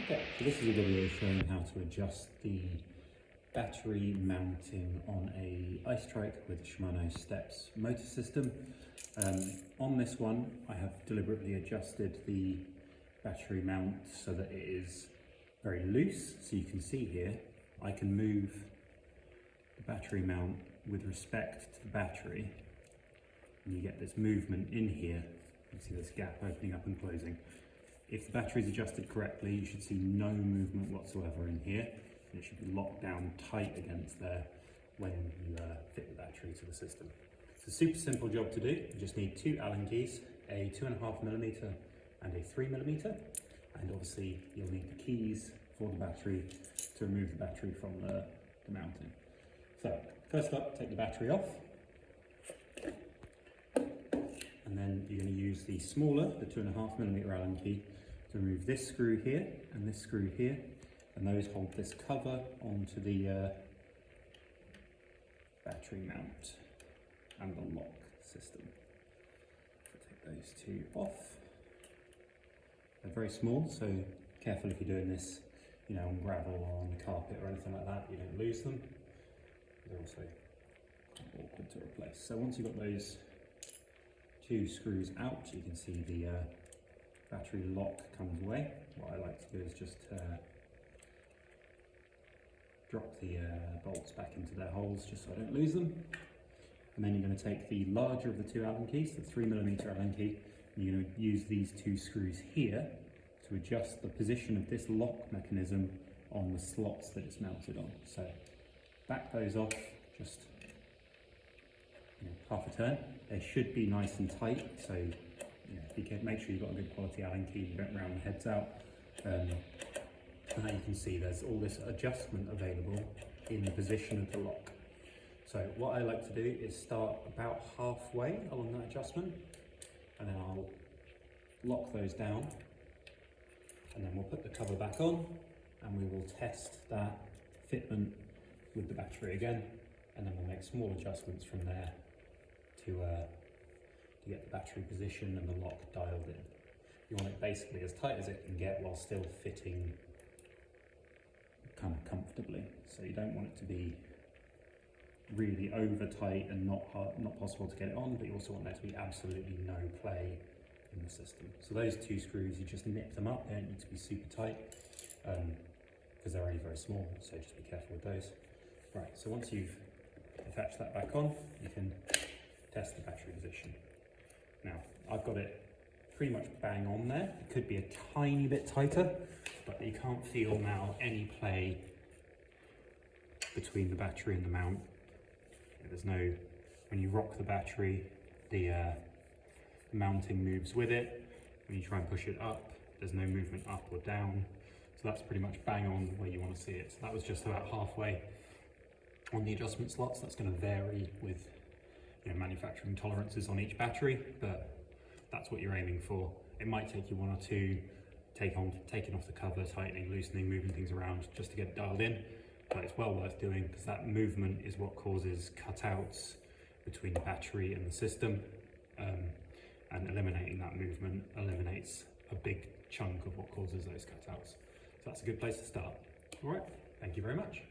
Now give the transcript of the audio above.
Okay, so this is a video showing how to adjust the battery mounting on a ice trike with the Shimano Steps motor system. On this one, I have deliberately adjusted the battery mount so that it is very loose. So you can see here, I can move the battery mount with respect to the battery, and you get this movement in here. You can see this gap opening up and closing. If the battery is adjusted correctly, you should see no movement whatsoever in here. It should be locked down tight against there when you fit the battery to the system. It's a super simple job to do. You just need two Allen keys, a 2.5mm and a 3mm, and obviously you'll need the keys for the battery to remove the battery from the mounting. So first up, take the battery off, and then you're going to use the smaller, the 2.5mm Allen key, to remove this screw here and this screw here, and those hold this cover onto the battery mount and the lock system. So take those two off. They're very small, so careful if you're doing this, you know, on gravel or on the carpet or anything like that, you don't lose them. They're also awkward to replace. So once you've got those two screws out, you can see the battery lock comes away. What I like to do is just drop the bolts back into their holes just so I don't lose them. And then you're going to take the larger of the two Allen keys, the 3mm Allen key, and you're going to use these two screws here to adjust the position of this lock mechanism on the slots that it's mounted on. So back those off, just half a turn. They should be nice and tight, so you can make sure you've got a good quality Allen key, you don't round the heads out. And now you can see there's all this adjustment available in the position of the lock. So what I like to do is start about halfway along that adjustment, and then I'll lock those down, and then we'll put the cover back on, and we will test that fitment with the battery again, and then we'll make small adjustments from there to get the battery position and the lock dialed in. You want it basically as tight as it can get while still fitting kind of comfortably. So you don't want it to be really over tight and not possible to get it on, but you also want there to be absolutely no play in the system. So those two screws, you just nip them up. They don't need to be super tight because they're only very small, so just be careful with those. Right, so once you've attached that back on, you can test the battery position. Now, I've got it pretty much bang on there. It could be a tiny bit tighter, but you can't feel now any play between the battery and the mount. There's no, when you rock the battery, the mounting moves with it. When you try and push it up, there's no movement up or down. So that's pretty much bang on where you want to see it. So that was just about halfway on the adjustment slots. That's going to vary with manufacturing tolerances on each battery, but that's what you're aiming for. It might take you one or two taking off the cover, tightening, loosening, moving things around just to get it dialed in, but it's well worth doing because that movement is what causes cutouts between the battery and the system, and eliminating that movement eliminates a big chunk of what causes those cutouts. So that's a good place to start. All right, thank you very much.